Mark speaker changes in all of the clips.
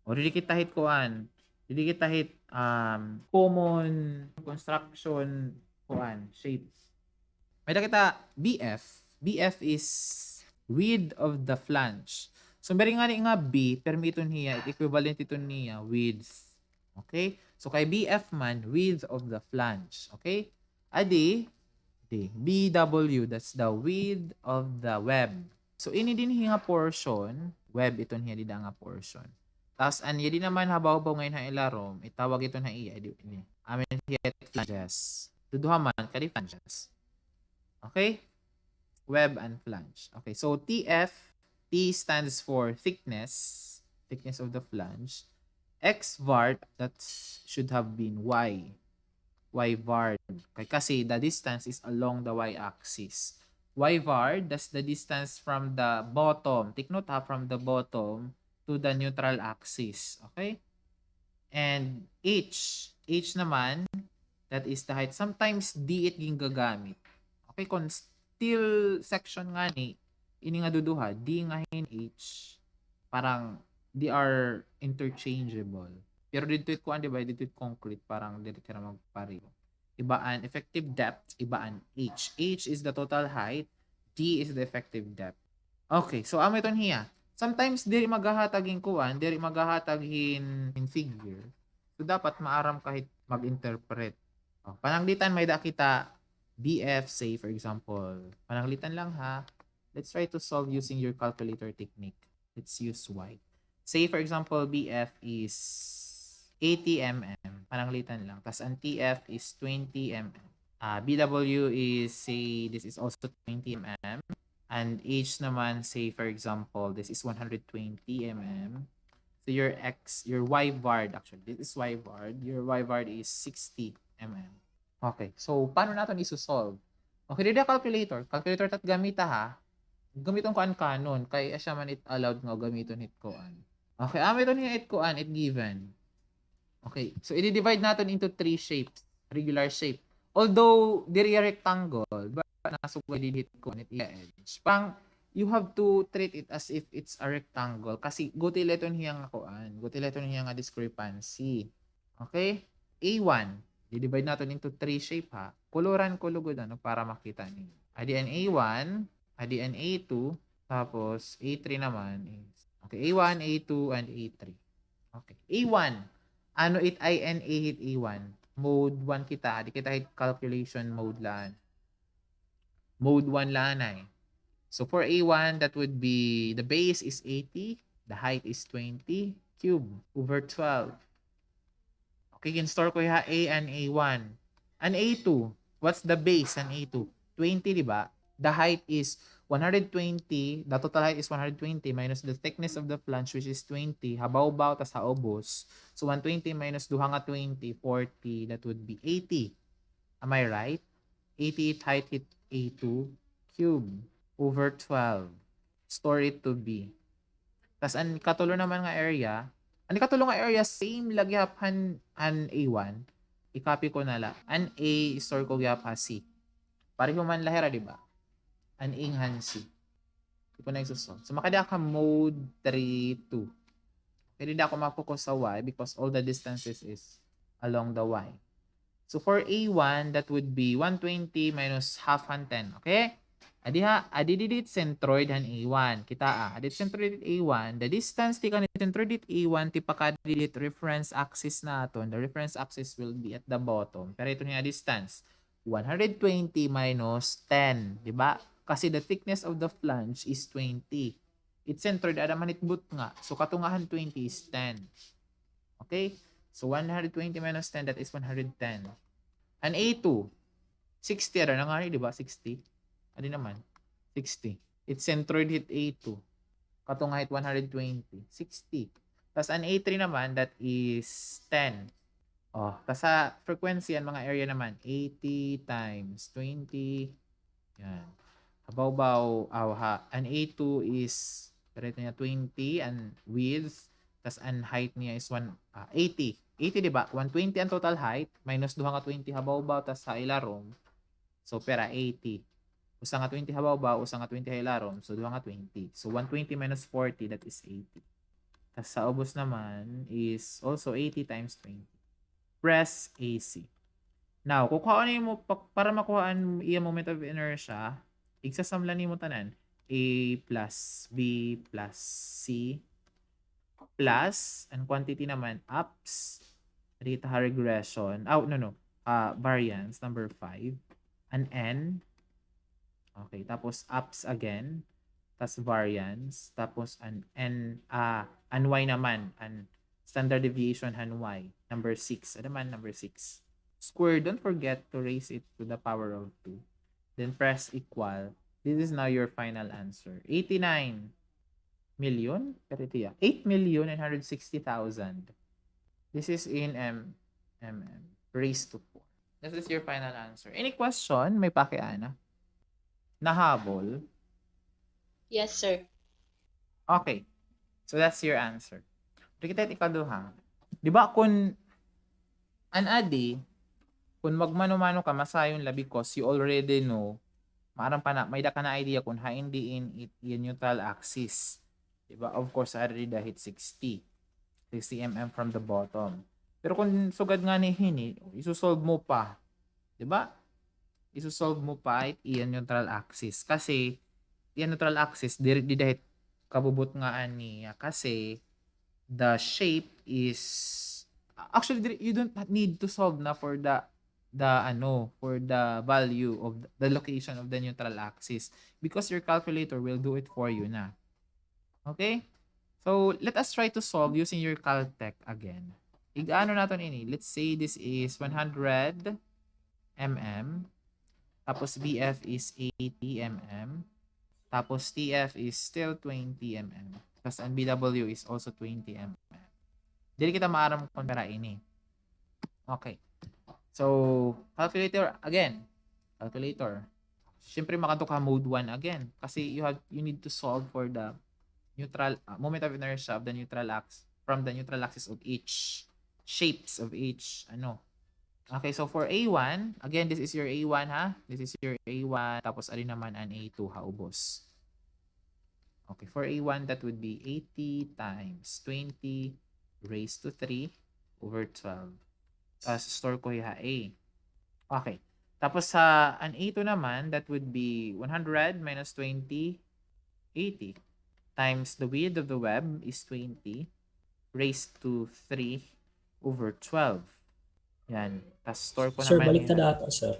Speaker 1: O dili kita hit kuan. Dili kita hit common construction kuan shapes. May kita BF. BF is width of the flange. So beri nga B permi iton niya equivalent iton niya width. Okay? So kay BF man width of the flange. Okay? Adi BW, that's the width of the web. So ini din nga portion, web ito niya di nga portion. Tapos anya di naman habaw-baw ngayon ha ilarom, itawag ito na iya di ini. Amin hiya flanges. Duduha man kadi flanges. Okay? Web and flange. Okay, so TF, T stands for thickness of the flange. X vart, that should have been Y. Y vard. Kasi the distance is along the y-axis. Y vard, that's the distance from the bottom. Take note ha, from the bottom to the neutral axis. Okay? And H naman, that is the height. Sometimes D it ging gagamit. Okay, kung still section nga ni, ini nga duduha, D nga hin H, parang they are interchangeable. Pero dito it kuan, di ba? Dito it concrete, parang dito tira magpareho. Ibaan effective depth, ibaan H. H is the total height, D is the effective depth. Okay, so amo iton hiya. Sometimes diri maghahatag in kuan, diri maghahatag in figure. So dapat maaram kahit mag-interpret. Oh, pananglitan may da kita BF, say for example. Pananglitan lang ha. Let's try to solve using your calculator technique. Let's use Y. Say for example, BF is 80 mm. Pananglitan lang. Tapos ang TF is 20 mm. BW is, say, this is also 20 mm. And H naman, say for example, this is 120 mm. So your Y vard, actually, this is Y vard. Your Y vard is 60 mm. Okay, so paano natin isosolve? Okay, dito calculator. Calculator tat gamita ha. Gamiton ko an kanon. Kay asya man it allowed nga gamiton it ko an. Okay, ito niya it ko an, it given. Okay, so i-divide natin into 3 shapes. Regular shape. Although, diri rectangle, but nasugod dito ko an it edge. Pang, you have to treat it as if it's a rectangle. Kasi gutileton niya nga kuan. Gutileton niya nga discrepancy. Okay? A1. I-divide natin into 3 shape ha. Koloran ko lugod ano para makita niyo. Adi an A1, adi an A2, tapos A3 naman is okay, A1, A2 and A3. Okay. A1. Ano it INA hit A1? Mode 1 kita. Adi kita hit calculation mode lan. Mode 1 lanay. So for A1, that would be the base is 80, the height is 20 cube over 12. Okay, in-store ko yung A and A1. And A2, what's the base and A2? 20, di ba? The height is 120, the total height is 120 minus the thickness of the flange which is 20, habaw-baw tas haubos. So 120 minus duha nga 20, 40, that would be 80. Am I right? 80 height hit A2 cube over 12. Store it to B. Tas ang katulo naman nga area, ang katulong nga area, same lagi hapan an A1. I-copy ko na la. An A, store ko gyap ha C. Pareho man lahera, di ba? An A han C. Hindi ko na isusol. So, makada ka mode 3, 2. Pwede na ako mapokus sa Y because all the distances is along the Y. So, for A1, that would be 120 minus half han 10. Okay? Adi didit centroid han A1. Kita adit centroid A1. The distance ti kan centroid A1 ti pakadidit reference axis naton. The reference axis will be at the bottom. Pero ito niya distance. 120 minus 10. Diba? Kasi the thickness of the flange is 20. It's centroid. Ada manitbut nga. So katungahan 20 is 10. Okay? So 120 minus 10, that is 110. An A2. 60. Ada na nga diba? 60. Ano naman? 60. It's centroid hit A2. Katong height 120. 60. Tapos an A3 naman, that is 10. Oh, tapos sa frequency, ang mga area naman, 80 times 20. Yan. Habaw-baw, an A2 is, rate niya 20, and width, tapos an height niya is 80. 80, diba? 120 ang total height, minus 2 nga 20 habaw-baw, tapos sa ilarom. So, pera 80. Usa nga 20 habaw-baw, usa nga 20 hilarom, so 2 nga 20. So 120 minus 40, that is 80. Tas sa ubos naman is also 80 times 20. Press AC. Now, kukuhaan mo para makuhaan iya moment of inertia, igsasamlan nimo tanan. A plus B plus C plus, ang quantity naman, ups, data regression, variance, number 5, an N, okay, tapos ups again, tas variance, tapos an Y naman, an standard deviation, an Y, number 6, ano man, number 6. Square, don't forget to raise it to the power of 2. Then press equal. This is now your final answer. 89 million? 8,960,000. This is in raised to 4. This is your final answer. Any question? May pakiana? Nahabol?
Speaker 2: Yes, sir.
Speaker 1: Okay. So that's your answer. Kita ikaduha. Di ba kung anadi, kung magmano-mano ka masayon labi because you already know, marang pa na, may da ka na idea kung hain diin it yung neutral axis. Diba? Of course, I already hit 60 mm from the bottom. Pero kung sugad nga ni hini, isusolve mo pa. Diba? Isusolve mo pa it iyan neutral axis. Kasi, iyan neutral axis, di dahit kabubot nga niya. Kasi, the shape is, actually, you don't need to solve na for for the value of the location of the neutral axis because your calculator will do it for you na. Okay? So, let us try to solve using your Caltech again. Igaano natin ini? Let's say this is 100 mm. Tapos BF is 80 mm. Tapos TF is still 20 mm. Tapos ang BW is also 20 mm. Dili kita maaram kumpara ini. Okay. So, calculator again. Calculator. Siyempre makato ka mode 1 again kasi you need to solve for the neutral moment of inertia of the neutral axis from the neutral axis of each shapes of each Okay, so for A1, again this is your A1 ha. This is your A1 tapos ari naman ang A2 haubos. Okay, for A1 that would be 80 times 20 raised to 3 over 12. Store ko ha A. Okay. Tapos sa an A2 naman, that would be 100 minus 20, 80 times the width of the web is 20 raised to 3 over 12. Yan. Tapos store ko
Speaker 3: Sir,
Speaker 1: naman.
Speaker 3: balik na data, sir.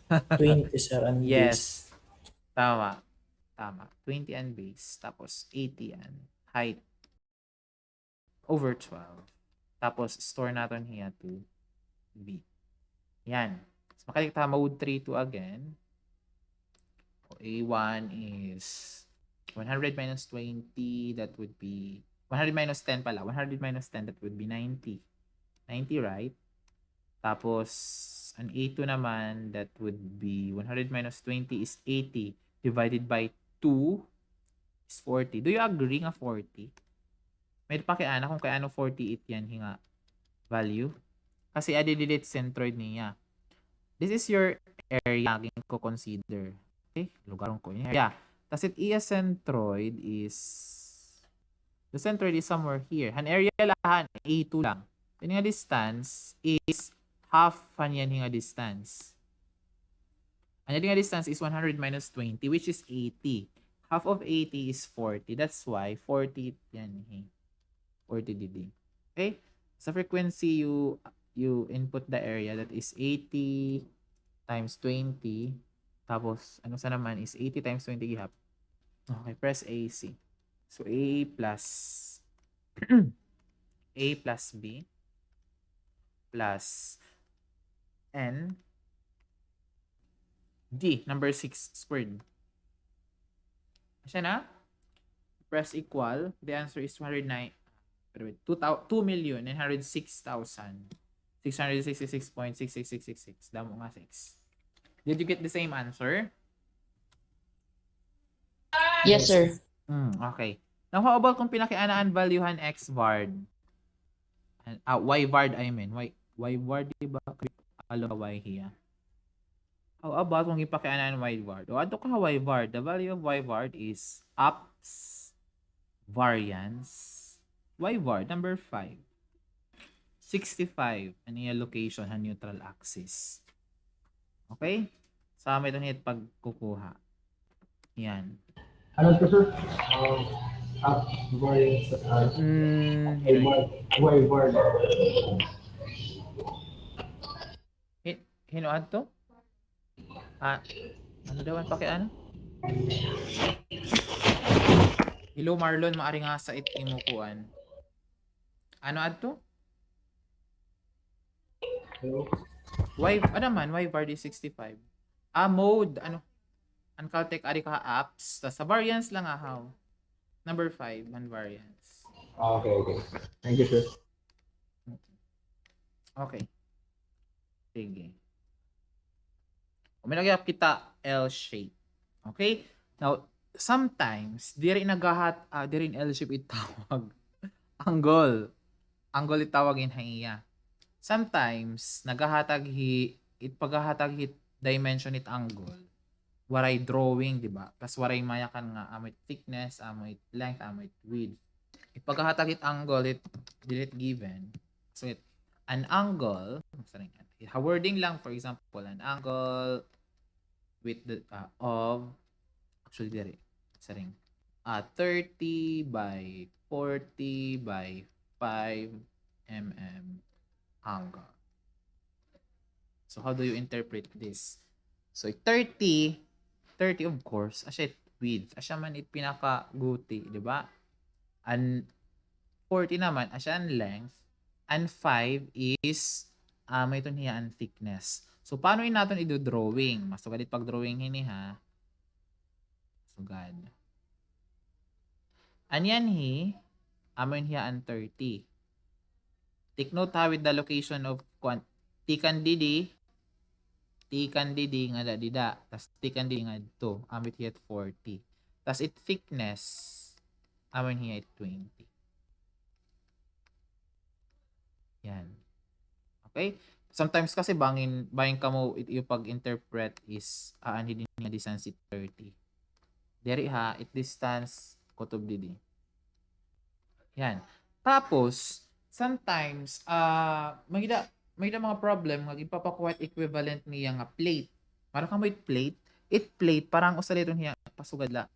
Speaker 3: 20, sir, and base.
Speaker 1: Yes. Tama. 20 and base. Tapos 80 and height over 12. Tapos store natin here to B. Yan. So, makikita ka mode 3 to again. A1 is 100 minus 20, that would be 100 minus 10 pala. 100 minus 10, that would be 90. 90, right? Tapos, an A2 naman, that would be 100 minus 20 is 80 divided by 2 is 40. Do you agree nga 40? May pakiana kung kay ano 48 yan hinga value. Kasi adi-delete centroid niya. This is your area laging ko consider. Okay? Lugarong ko niya. Yeah. Tapos it centroid is the centroid is somewhere here. Han area lahan A2 lang. Yung nga distance is half yan nga distance. Ang nga distance is 100 minus 20 which is 80. Half of 80 is 40. That's why 40 yan. 40 didi. Okay? Sa frequency you input the area that is 80 times 20 tapos ano sa naman is 80 times 20 gihap. Okay, press AC. So A plus A plus B plus N D number 6 squared. Siya na? Press equal. The answer is 2,906,666.66666. Damo nga 6. Did you get the same answer?
Speaker 2: Yes, sir.
Speaker 1: Okay. Now, how about kung pinakianaan valuehan x vard? Y vard, I mean. Y vard, diba? Alo y here. How about kung ipakianaan y vard? O, ato ka y vard. The value of y vard is ups variance. Why var? Number 5. 65 ang iya location ang neutral axis. Okay? Sa amin ito hit pagkukuha. Yan.
Speaker 3: Ano to, sir? Variance, word.
Speaker 1: Hinuad to? Ano daw ang pakiano? Hello Marlon, maari nga sa imukuan. Ano adto?
Speaker 3: Hello?
Speaker 1: Ano man? Why var 65? Mode. Ano? Ang Caltech ari ka apps. Tas sa variance lang how. Number 5, man variance.
Speaker 3: Okay. Thank you, sir.
Speaker 1: Okay. Sige. Uminagayap kita L shape. Okay? Now, sometimes, di rin L shape itawag. Angle. Angle itawag in haiya. Sometimes, paghahatag hit dimension it angle. Waray drawing, di ba? Plus waray mayakan nga amoy thickness, amoy length, amoy width. Paghahatag it angle, it given. So, an angle, wording lang, for example, an angle with the actually dire saring 30 by 40 by 5 mm angle. So how do you interpret this? So 30 of course asya width, asya man it pinaka guti, di ba? And 40 naman asya ang length, and 5 is may ito niya ang thickness. So paano natin i-drawing? Masugad pag drawing hini ha. Sugad. Anyan amoy hiya ang 30. Take note ha with the location of tikan didi nga dida. Tas tikan didi nga dito. Amit hiya at 40. Tas it thickness amoy hiya at 20. Yan. Okay? Sometimes kasi bangin ka mo yung pag-interpret is hindi nga distance it 30. Deri ha, it distance kutob didi. Yan. Tapos, sometimes, may mga problem nga ipapakuha equivalent niya nga plate. Para kang may plate, it plate parang usalito niya pasugad la.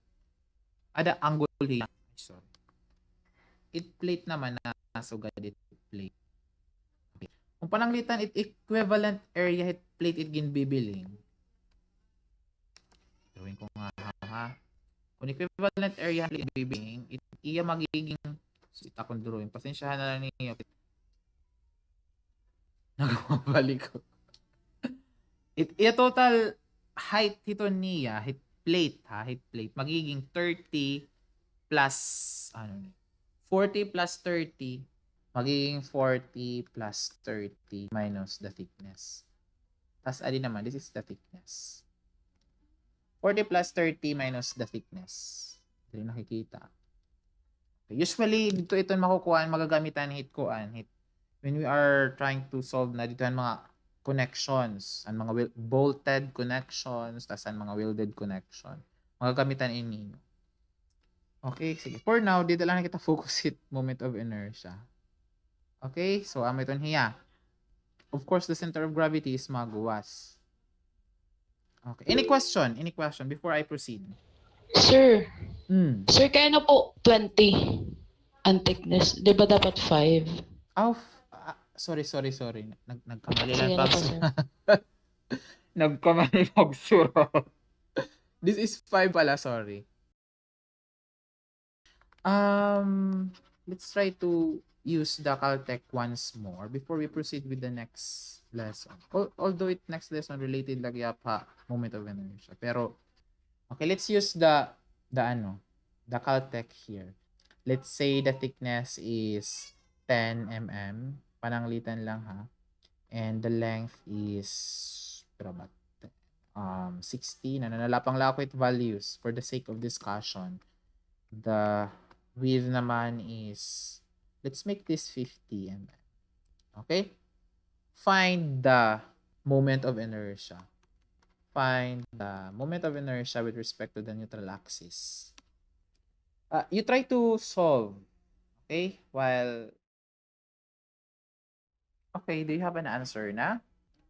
Speaker 1: Ada angle hiya. Sorry. It plate naman na sugad it plate. Okay. Kung pananglitan it equivalent area it plate it ginbibiling. Gawin ko nga ha. Kung equivalent area it ginbibiling, it iya magiging so itakon drawing. Pasensyahan na lang niyo. Nagmabalik ko. Total height hito niya, height plate, magiging 30 plus, 40 plus 30, magiging 40 plus 30 minus the thickness. Tas adi naman, this is the thickness. 40 plus 30 minus the thickness. Hindi nakikita. Okay. Usually, dito ito makukuhaan, magagamitan hit when we are trying to solve na dito ang mga connections, ang mga bolted connections, tas ang mga welded connection. Magagamitan ninyo. Okay, sige. For now, dito lang kita focus hit moment of inertia. Okay, so ito hiya. Of course, the center of gravity is maguwas. Okay. Any question before I proceed?
Speaker 2: Sir. Sir, kaya na po 20 ang thickness. Di ba dapat 5?
Speaker 1: Sorry. Nagkamali
Speaker 2: Sige
Speaker 1: lang
Speaker 2: na
Speaker 1: pag
Speaker 2: po, sir.
Speaker 1: nagkamali pagsurat. This is 5 pala, sorry. Let's try to use the Caltech once more before we proceed with the next lesson. Although next lesson related lagi pa moment of inertia. Pero okay, let's use the Caltech here. Let's say the thickness is 10 mm. Pananglitan lang ha. And the length is 60. Nanalapang-lapit values for the sake of discussion. The width naman is, let's make this 50 mm. Okay? Find the moment of inertia. Find the moment of inertia with respect to the neutral axis. You try to solve, okay? Okay, do you have an answer na?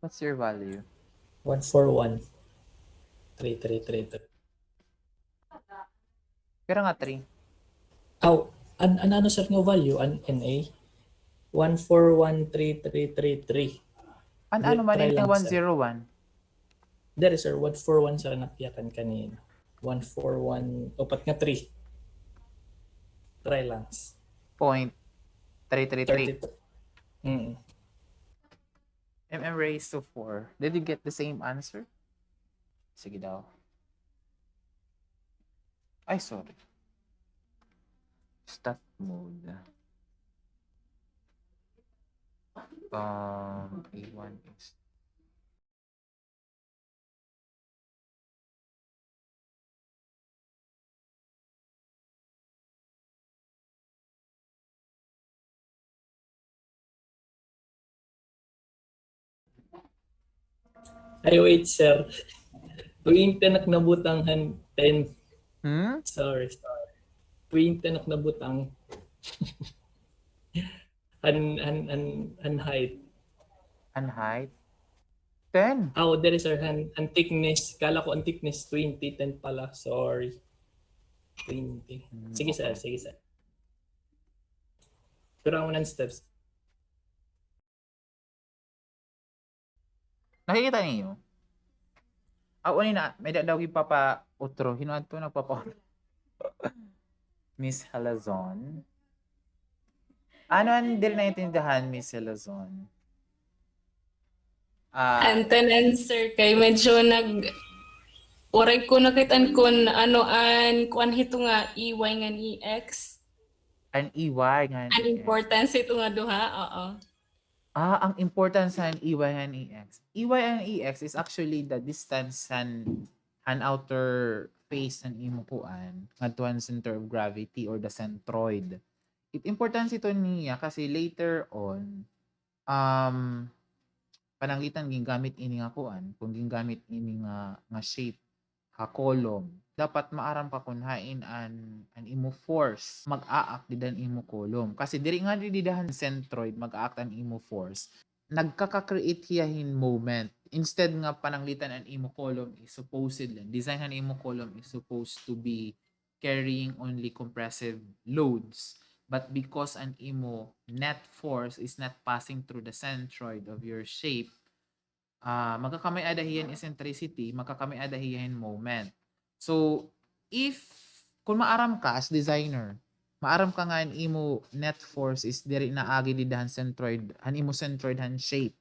Speaker 1: What's your value?
Speaker 3: 141. 3.
Speaker 1: Pero nga 3.
Speaker 3: Oh, ano sir nga value? An NA? 1413333.
Speaker 1: Ano man
Speaker 3: Try
Speaker 1: yun
Speaker 3: lang
Speaker 1: yung
Speaker 3: sir.
Speaker 1: 101?
Speaker 3: There sir, 141 sir nakyakan kanina. 141, upat nga 3. Try lang.
Speaker 1: Point 333.
Speaker 3: 32. Mm.
Speaker 1: Mm raised to 4. Did you get the same answer? Sige daw. Ay, sorry. Start mode. A1 is...
Speaker 3: Ay, wait, sir. Tuwing tanak nabutang 10. Sorry. Tuwing tanak nabutang an height.
Speaker 1: An height? 10.
Speaker 3: Oh, there is sir. An thickness. Kala ko an thickness 20. 10 pala. Sorry. 20. Sige,
Speaker 1: Okay.
Speaker 3: sir. Pero ang unang steps.
Speaker 1: Nakikita niyo? Ako na, may dadawgi pa pa utro. Hinuad to nagpapa Miss Halazon. Ano ang dili naintindihan, Miss Halazon?
Speaker 2: Antanan, sir, kay medyo oray ko nakitaan kun ano kuan hito nga EY nga EX.
Speaker 1: An EY nga
Speaker 2: Ang importance ito nga duha, oo.
Speaker 1: ang importance ng EY and EX. EY and EX is actually the distance and outer face ng imukuan ngadtuan center of gravity or the centroid. It importance ito niya kasi later on pananglitan gingamit ini nga kuan kung gingamit ini nga shape ha column dapat maaram ka kun hain an imo force mag-aak didan imo column kasi diri nga didahan centroid mag-aak an imo force nagkaka-create hiyahin moment instead nga pananglitan an imo column is supposedly design han imo column is supposed to be carrying only compressive loads but because an imo net force is not passing through the centroid of your shape magkakamay adahiyan eccentricity, magkakamay adahiyan moment. So, if kung maaram ka as designer, maaram ka nga an imo net force is diri na agi didahan centroid, han imo centroid han shape.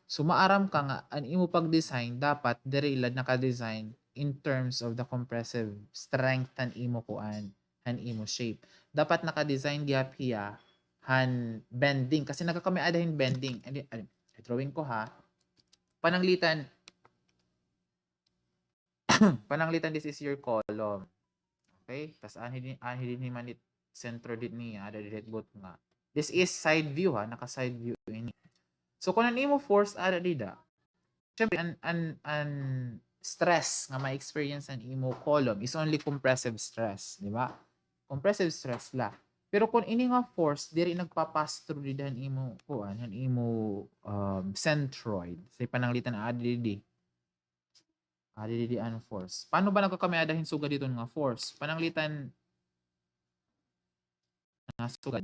Speaker 1: So maaram ka nga an imo pag-design dapat diri lad naka-design in terms of the compressive strength han imo kuan, han imo shape. Dapat naka-design gyap hiya han bending kasi nagkakamay adahin bending. Drawing ko ha. Pananglitan, this is your column. Okay? Tapos anhin din manit center din niya, ada direct both nga. This is side view ha, naka-side view ini. So kung ano mo force ada dida, syempre an stress nga ma-experience an imo column is only compressive stress, di ba? Compressive stress la. Pero kung ini nga force diri nagpa-pass through didan imo kuan, han imo centroid. Say pananglitan adidi an force. Paano ba nagkakamay adahin sugad dito nga force? Pananglitan nga sugad.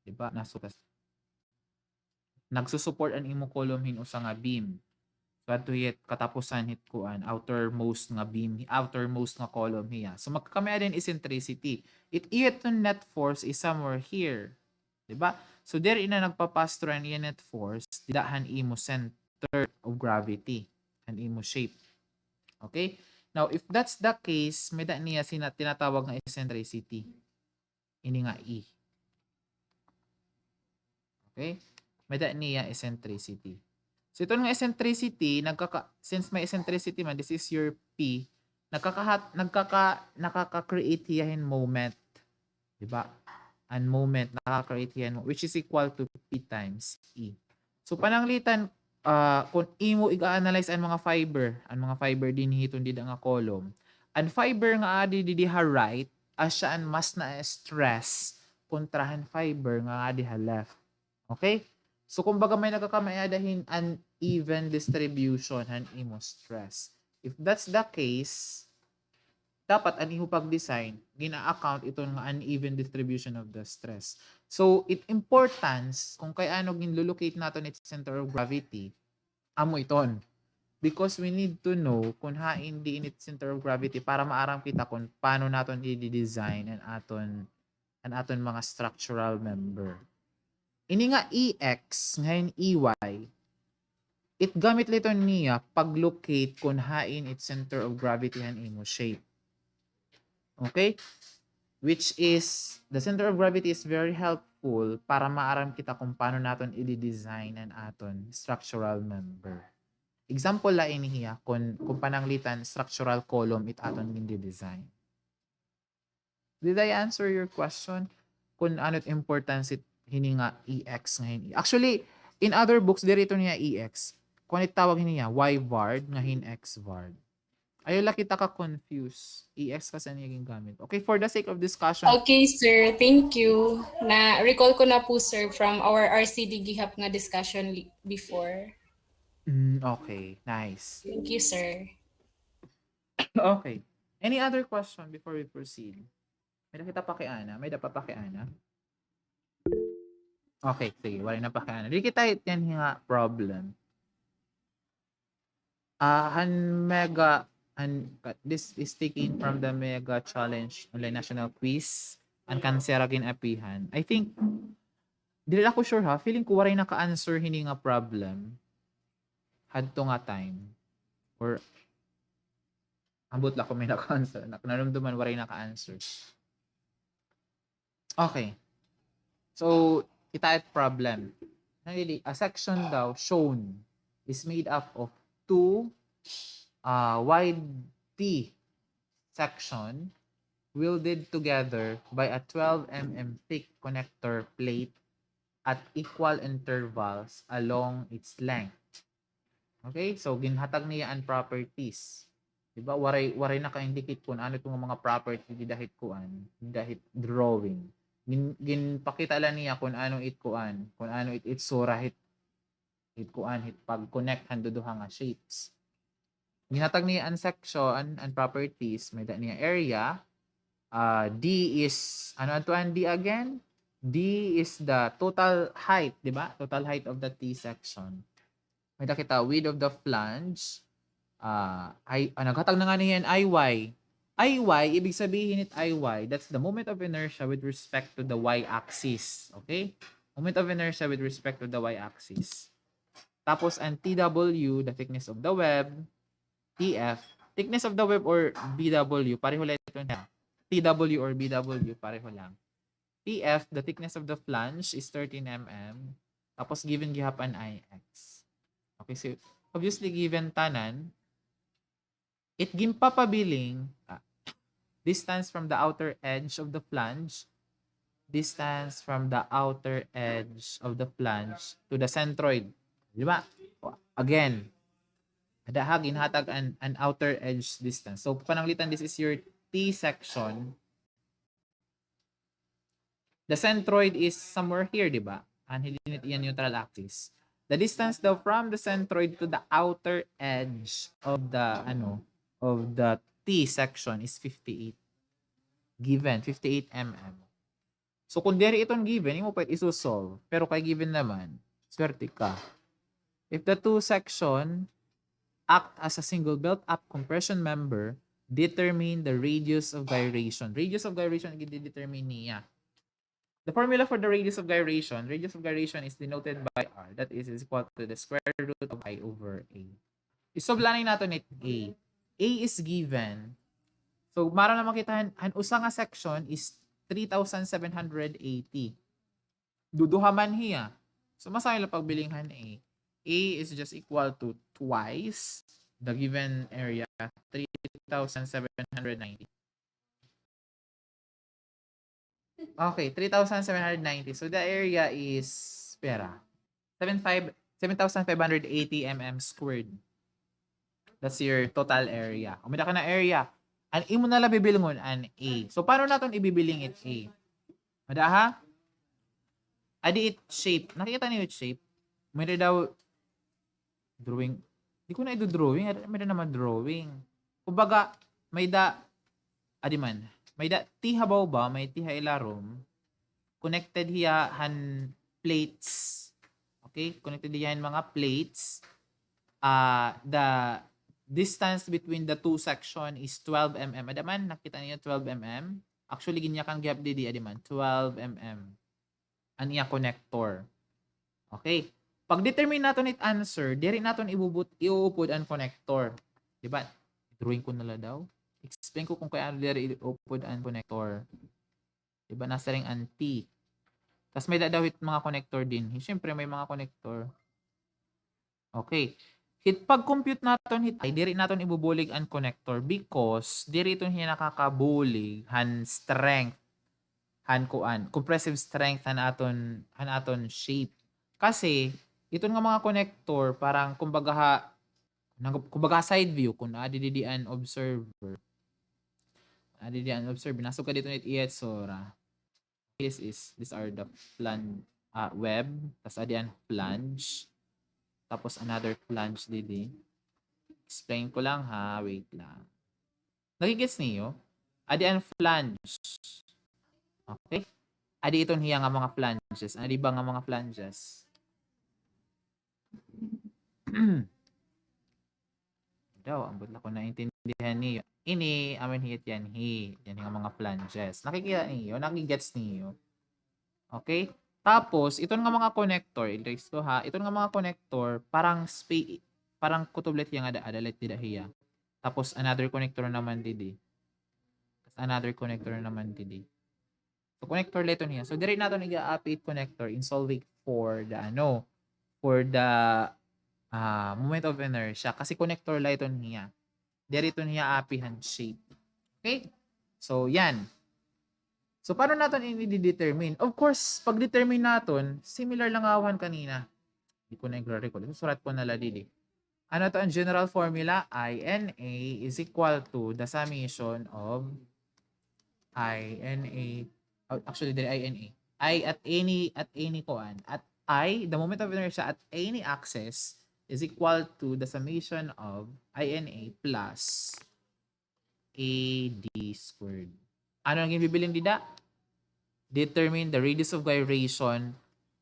Speaker 1: Diba? Nasugas. Nagsusupport ang imo column hinusa nga beam. So ato hit katapusan hit kuan outermost nga beam, outermost nga column hiya. So magkakamay adahin eccentricity. It net force is somewhere here. Diba? So there ina nagpa-pass through ang net force, didahan imo center of gravity, ang imo shape. Okay? Now, if that's the case, may da niya tinatawag na eccentricity. Ini nga E. Okay? May da niya eccentricity. So, ito nga eccentricity, since may eccentricity man, this is your P, nakaka-create hiyahin moment. Diba? An moment, nakaka-create hiyahin, which is equal to P times E. So, pananglitan, kung imo i-analyze ang mga fiber din hiton dida nga column. Ang fiber nga adi diha right, asyaan mas na stress kontrahan fiber nga diha left. Okay? So kumbaga may nagkakamayadahin uneven distribution han imo stress. If that's the case, dapat ang imo pag-design gina-account ito nga uneven distribution of the stress. So it importance kung kay ano ginlulocate naton its center of gravity amo iton. Because we need to know kung hain di init center of gravity para maaram kita kung paano naton i-design ang aton mga structural member. Ini nga EX ngayon EY, it gamit lito niya pag-locate kung hain its center of gravity and imo shape. Okay? Which is, the center of gravity is very helpful para maaram kita kung paano naton i-design ang aton structural member. Example la inihiya kung pananglitan structural column it aton gindi-design. Did I answer your question? Kung ano't importance it hininga EX ngayon. Actually, in other books, dito niya EX. Kung itawag niya Y vard ngayon X vard. Ayaw lang kita ka-confuse. EX kasi naging gamit. Okay, for the sake of discussion.
Speaker 2: Okay, sir. Thank you. Na-recall ko na po, sir, from our RCD GIHAP nga discussion before.
Speaker 1: Okay, nice.
Speaker 2: Thank you, sir.
Speaker 1: Okay. Any other question before we proceed? May nakita pa kay Ana? May dapat pa kay Ana? Okay, sige. Wala na pa kay Ana. Di kita yan nga problem. This is taken from the Mega Challenge Online National Quiz ang kansera ginapihan. I think, dili ako sure ha, feeling ko waray naka-answer hini nga problem. Hadto nga time. Or, ambot lang ko may naka-answer. Naramdaman waray naka-answer. Okay. So, kita at problem. A section daw shown is made up of two wide T section welded together by a 12 mm thick connector plate at equal intervals along its length. Okay? So, ginhatag niya ang properties. Diba? Waray naka-indicate kung ano itong mga property dahit drawing. Ginpakita lang niya kung ano kung ano sura hit pag-connect handuduha nga shapes. Ginhatag niya ang section and properties, may niya area. D is, ano ang D again? D is the total height, di ba? Total height of the T section. May kita width of the flange. Naghatag na nga niya IY. IY, ibig sabihin it IY, that's the moment of inertia with respect to the y-axis. Okay? Moment of inertia with respect to the y-axis. Tapos ang TW, the thickness of the web. TF, thickness of the web or BW, pareho lang ito na. TW or BW, pareho lang. TF, the thickness of the flange is 13 mm. Tapos given gihapan IX. Okay, so obviously given tanan, it gimpapabiling distance from the outer edge of the flange, distance from the outer edge of the flange to the centroid. Di ba? Again, ginhatag an outer edge distance. So, pananglitan, this is your T section. The centroid is somewhere here, di ba? And hindi yan neutral axis. The distance daw from the centroid to the outer edge of the T section is 58. Given, 58 mm. So, kung diri itong given, mo pwede isosolve. Pero kay given naman, swerte ka. If the two section act as a single built-up compression member, determine the radius of gyration. Radius of gyration, i-determine niya. The formula for the radius of gyration is denoted by R. That is equal to the square root of I over A. Isoblanin natin it A. A is given. So, mara na makita, ang usa nga section is 3,780. Duduhaman hiya. So, masaya lang pagbilinghan A. A is just equal to twice the given area, 3,790. Okay, 3,790. So, the area is, 7,580 mm squared. That's your total area. Umida ka na area. An imo na lang bibilingon an A. So paano naton ibibiling it A? Madaha? Adi it shape. Nakikita niyo it shape? May daw drawing. Di ko na i-drawing. May naman drawing. Kumbaga, adi man. May ti habaw ba? May ti hailarom. Connected hiya han plates. Okay? Connected hiya han mga plates. The distance between the two section is 12 mm. Adaman, nakita niyo 12 mm. Actually, ginya kang gap didi, adiman, 12 mm. Aniya connector. Okay. Pag determine naton it answer, diri naton iuupod ang connector. Diba? Drawing ko nala daw. Explain ko kung kaya diri iupod ang connector. Diba? Nasa ring anti. Tapos may dadawit mga connector din. Siyempre, may mga connector. Okay. Pag-compute naton ay diri naton ibubulig ang connector because diri iton hiya nakakabulig han strength han kuan compressive strength han aton shape kasi iton nga mga connector parang kumbaga side view kung adi an observer nasog ka dito nit iyat sora these are the web tas adi an flange tapos another flange didi. Explain ko lang ha. Wait lang. Nagigets niyo? Adi ang flange. Okay? Adi iton hiya nga mga flanges. Adi ba nga mga flanges? Daw, ambot lang ko naintindihan niyo. Ini, amin hiyat yan hi. Yan nga mga flanges. Nakikita niyo? Nagigets niyo? Okay? Tapos, iton nga mga connector, i-trace ko ha, iton nga mga connector, parang kutublet yung adalit dida hiya. Tapos, another connector naman didi. Tapos, another connector naman didi. So, connector leto niya. So, dire nato nag-a-update connector in solving for the moment of inertia. Kasi connector leto niya. Dire ito niya apihan shape. Okay? So, yan. So, paano natin i-determine? Of course, pag-determine natin, similar lang awan kanina. Hindi ko na i-recall. Susurat ko na ladidi. Ano to ang general formula? INA is equal to the summation of INA. Actually, there INA. I at any koan. At I, the moment of inertia at any axis is equal to the summation of INA plus AD squared. Ano nang bibilin dida? Determine the radius of gyration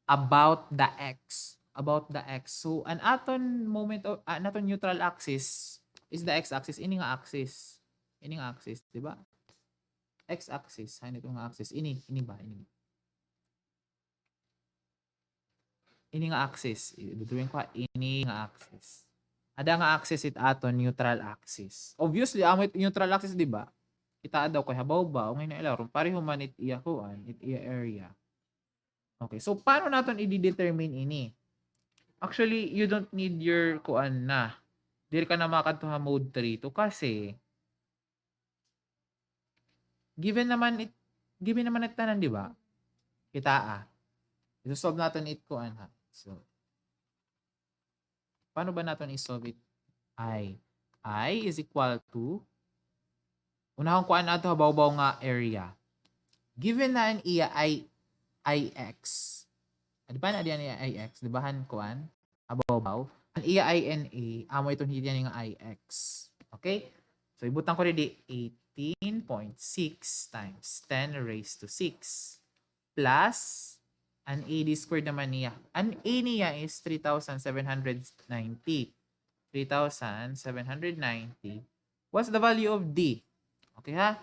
Speaker 1: about the x. About the x. So, an aton moment of aton neutral axis is the x-axis. Ini nga axis. Ini nga axis, di ba? X-axis. Ano itong axis? Ini ba? Ini nga axis. Dudruin ko ini nga axis. Ada nga axis it aton neutral axis. Obviously, amo neutral axis, di ba? Kita daw kay habaw ba o ngayon ilaw pareho man it iya kuan it iya area. Okay, so paano naton i-determine ini? Actually, you don't need your kuan na. Dili ka na makadto ha mode 3 to kasi given naman it tanan, di ba? Kita i-solve natin it kuan ha. So paano ba natin i-solve it? I is equal to unahon kuan ato habaw-baw nga area. Given na an iya IX. Di ba na diyan iya IX? Di ba han kuan habaw-baw? An iya INA amo iton hiyan nga IX. Okay? So ibutan ko didi 18.6 times 10 raised to 6 plus an AD squared naman niya. An A niya is 3,790. 3,790. What's the value of D? Okay ha?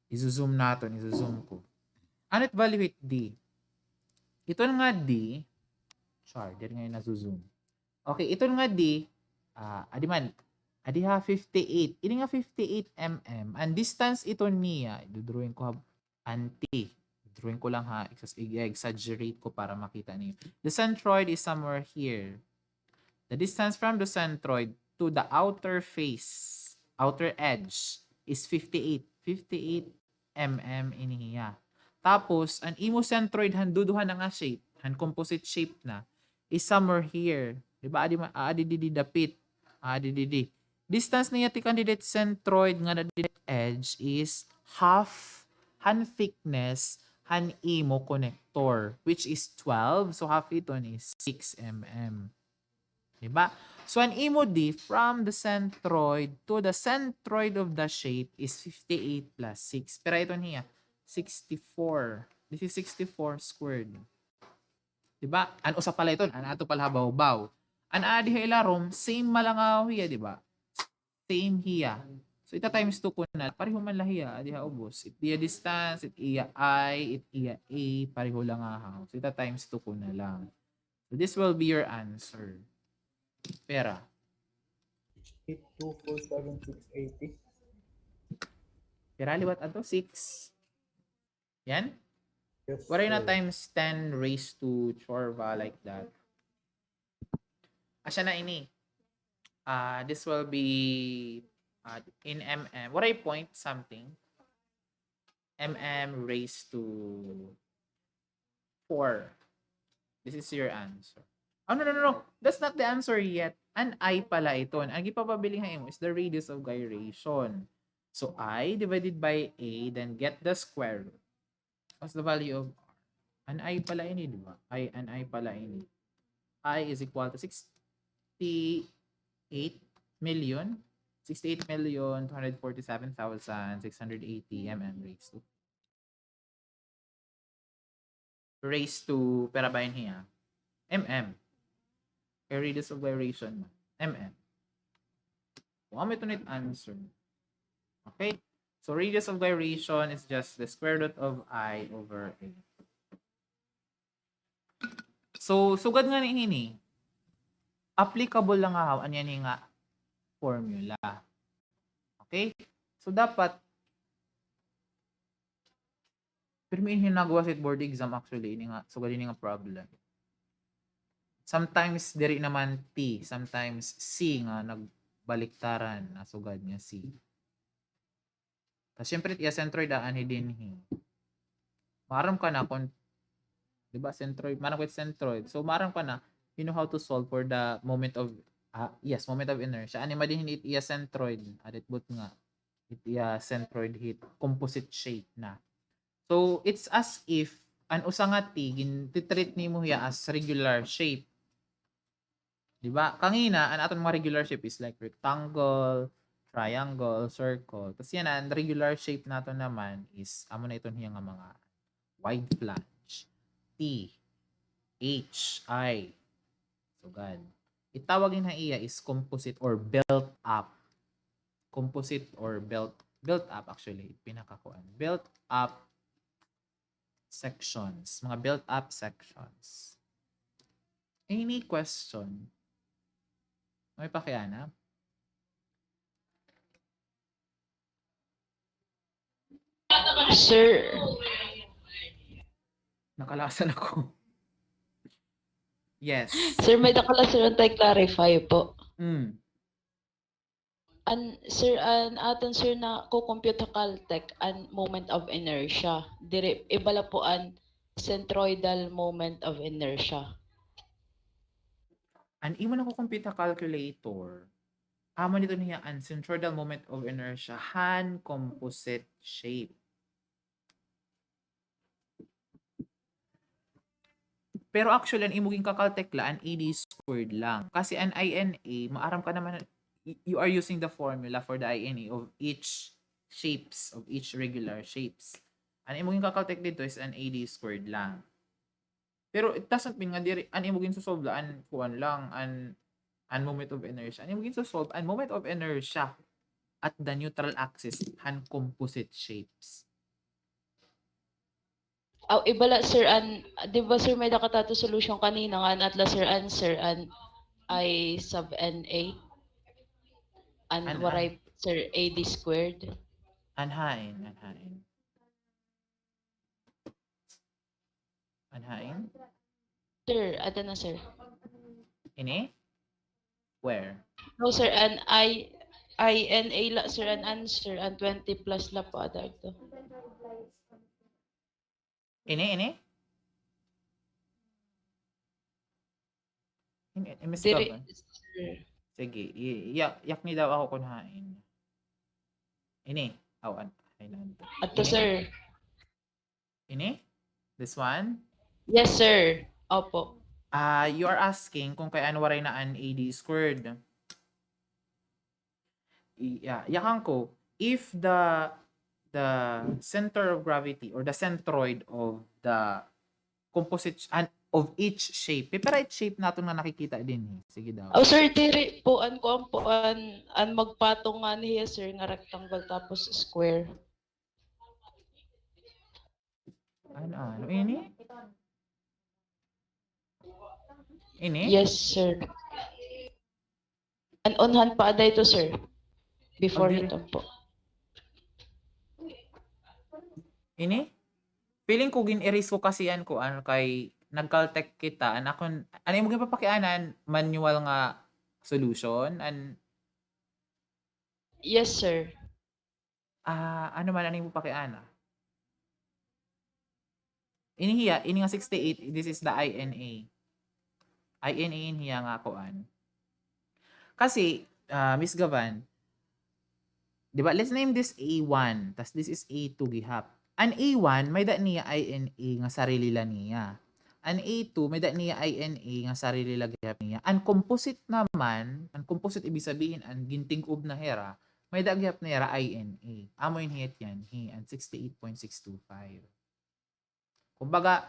Speaker 1: I-zoom natin. I-zoom ko. Ano it value with D? Ito nga D. Dito ngayon na-zoom. Okay, ito nga D. Adi ha, 58. Ini nga 58 mm. Ang distance ito niya, dudrawing ko ha, drawing ko lang ha, i-exaggerate ko para makita niyo. The centroid is somewhere here. The distance from the centroid to the outer edge is 58 mm iniya. Tapos, ang imo centroid duduhan na nga shape, composite shape na, is somewhere here. Diba? Adi didi dapit. Adi didi. Distance niya ti candidate centroid nga na direct edge is half han thickness han imo connector, which is 12. So half ito is 6 mm. Diba? So an imo D from the centroid to the centroid of the shape is 58 plus 6. Pero ito niya, 64. This is 64 squared. Diba? An usa pala ito, an ato pala baw-baw. An adi hilarom, same malangaw hiya, diba? Same hiya. So ita times 2 ko na, pareho man lahiya, adi ha ubos. It iya distance, it iya I, it iya A, pareho lang ha. So ita times 2 ko na lang. So this will be your answer. Pera.
Speaker 3: 8247680.
Speaker 1: Pera liwat ato 6. Yan?
Speaker 3: Yes,
Speaker 1: What are na
Speaker 3: sir.
Speaker 1: times 10 raised to chorba like that? Asya na ini. This will be in mm. What I point something? Mm raised to 4. This is your answer. Oh, no. That's not the answer yet. An I pala ito. Ang ipapabiling mo is the radius of gyration. So, I divided by A, then get the square root. What's the value of R? An I pala ini, di ba? An I pala ini. I is equal to 68 million. 68,247,680 raised to perabayan hiya. Mm. Radius of gyration. Mm. Kung ito net answer. Okay? So, radius of gyration is just the square root of I over A. So, sugad nga ni hini, applicable lang nga anyan nga formula. Okay? So, dapat, pero may hinagawa sa board exam actually, ini nga, sugad ini nga problem. Sometimes, diri naman T. Sometimes, C nga, nagbaliktaran na sugad niya C. Tapos, syempre, iya centroid aan din hi. Maram ka na kung, di ba, centroid, maram with centroid. So, maram ka na, you know how to solve for the moment of, moment of inertia. Ani din it iya centroid. Adit but nga, it iya centroid hit, composite shape na. So, it's as if, an usa nga T, titreat ni mo hiya as regular shape. Diba? Kangina, an aton mga regular shape is like rectangle, triangle, circle. Tapos yan, ang regular shape nato naman is, amo na ito niya nga mga wide flange. T, H, I. So, God. Itawagin na iya is composite or built up. Composite or built up actually, pinakakuan. Built up sections. Mga built up sections. Any question? May pakianap?
Speaker 4: Sir,
Speaker 1: Nakalasan ako. Yes.
Speaker 4: sir, may dakala sir antay clarify po. Sir, aton sir na ko-compute caltech an moment of inertia. Dire ibala po an centroidal moment of inertia.
Speaker 1: An imo na ko computer calculator. Amo nito niya ang centroidal moment of inertia han composite shape. Pero actually, ang imuging kakaltekla, an AD squared lang. Kasi an INA, maaram ka naman, you are using the formula for the INA of each shapes, of each regular shapes. Ang imuging kakaltek dito is an AD squared lang. Pero it doesn't mean nga, an imuging susolve la, an kuan lang, an moment of inertia. An imuging susolve, an moment of inertia at the neutral axis, han composite shapes.
Speaker 4: Ibala sir di ba sir may dakatato solution kanina nga an atla sir answer an I sub NA waray sir AD squared.
Speaker 1: Anhain.
Speaker 4: Sir, ato na sir.
Speaker 1: Ini? Where?
Speaker 4: No sir, an INA la sir an answer an 20 plus la po ada ito.
Speaker 1: Ini?
Speaker 4: Dire, sir.
Speaker 1: Sige, yak ni daw ako kunhain. Ini. Awan.
Speaker 4: Ato, sir.
Speaker 1: Ini? This one?
Speaker 4: Yes, sir. Opo.
Speaker 1: You are asking kung kay ano waray na an AD squared. Yakan ko, if the center of gravity or the centroid of the composite of each shape, separate shape nato na nakikita din. Sige daw.
Speaker 4: Oh, sir, diri po an magpatungan niya, sir, nga rectangle tapos square.
Speaker 1: Ano? Ini? Ini?
Speaker 4: Yes, sir. An onhan pa aday to, sir. Before
Speaker 1: diri.
Speaker 4: ito po.
Speaker 1: Ini? Feeling ko gin-erase ko kasi yan ko kay nag-caltech kita ano mo gipapakianan manual nga solution
Speaker 4: Yes, sir.
Speaker 1: ano man mo pakiana? Ini nga 68, this is the INA. INA in hiya nga kuan. Kasi Miss Gavan, 'di ba? Let's name this A1, tas this is A2 gihap. An A1 may da niya INA nga sarili la niya. An A2 may da niya INA nga sarili la gihap niya. An composite naman, an composite ibig sabihin an ginting-ub na hera, may da gihap na hera INA. Amo yun hiyat yan, an 68.625. Kumbaga,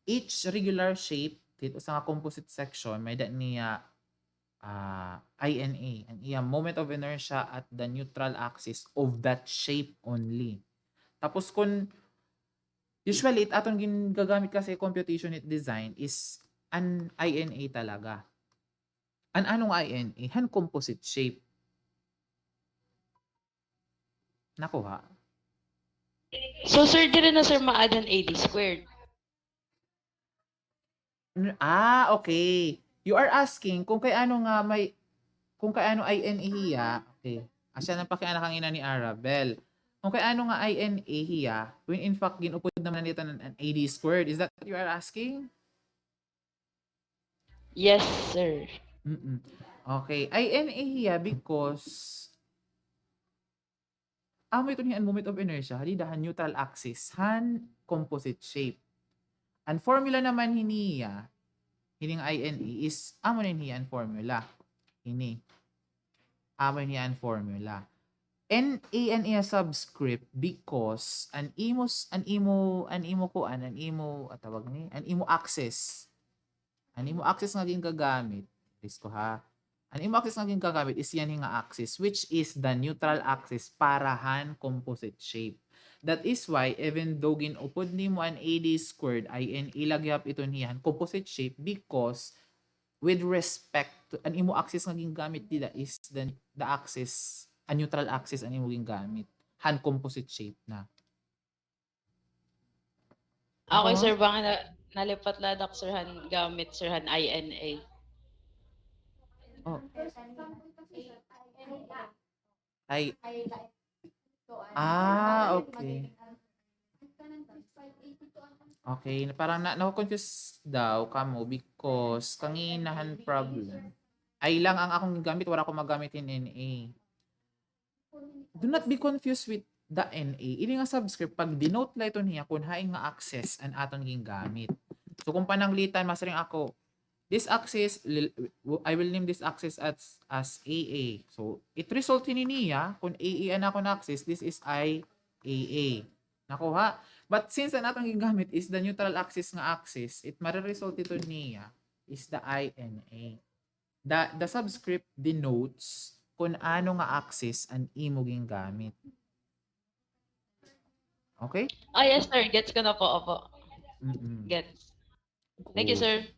Speaker 1: each regular shape dito sa composite section may da niya INA, ang iya moment of inertia at the neutral axis of that shape only. Tapos kung usually atong ginagamit kasi computation at design is an INA talaga. Anong INA? Han composite shape. Nakuha.
Speaker 4: So, sir, diri na, sir, ma-add an AD squared.
Speaker 1: Okay. You are asking kung kay ano INA hiya. Okay. Asya nang pakiana kangina ni Arabel. Kung kay ano nga INA hiya, when in fact ginupod naman nito ng AD squared. Is that what you are asking?
Speaker 4: Yes, sir.
Speaker 1: Okay. INA hiya because amo ito ni moment of inertia, halidahan neutral axis, han composite shape. Ang formula naman hiniya, hining INA is amo na hiya ang formula. Amo niya ang formula. NA and iya subscript because an imo access. An imo access nga ging gagamit. Risko ha. An imo access nga ging gagamit is yan nga axis which is the neutral axis para han composite shape. That is why even though ginupod nimo an AD squared IN ilagyap ito niyan composite shape because with respect to an imo axis nga gingamit dida is the axis, a neutral axis ang imo gingamit. Han composite shape na.
Speaker 4: Okay, sir, baka nalipat ladak, sir, han gamit, sir, han INA.
Speaker 1: Oh. Ay. Okay. Okay, parang na-confuse daw kamo because kanginahan problem. Ay lang ang akong gamit, wala akong magamit in NA. Do not be confused with the NA. Ini nga subscript, pag denote la ito niya, kung haing nga access ang aton gingamit. So kung pananglitan, masaring ako, this axis, I will name this axis as AA. So it result niya, kung AA ang ako na axis, this is IA. Nakuha? But since ang atong gigamit is the neutral axis nga axis, it mare-result ito niya is the INA. The subscript denotes kung ano nga axis ang imo gingamit. Okay?
Speaker 4: Yes, sir. Gets ko na po. Opo. Gets. Thank you, sir.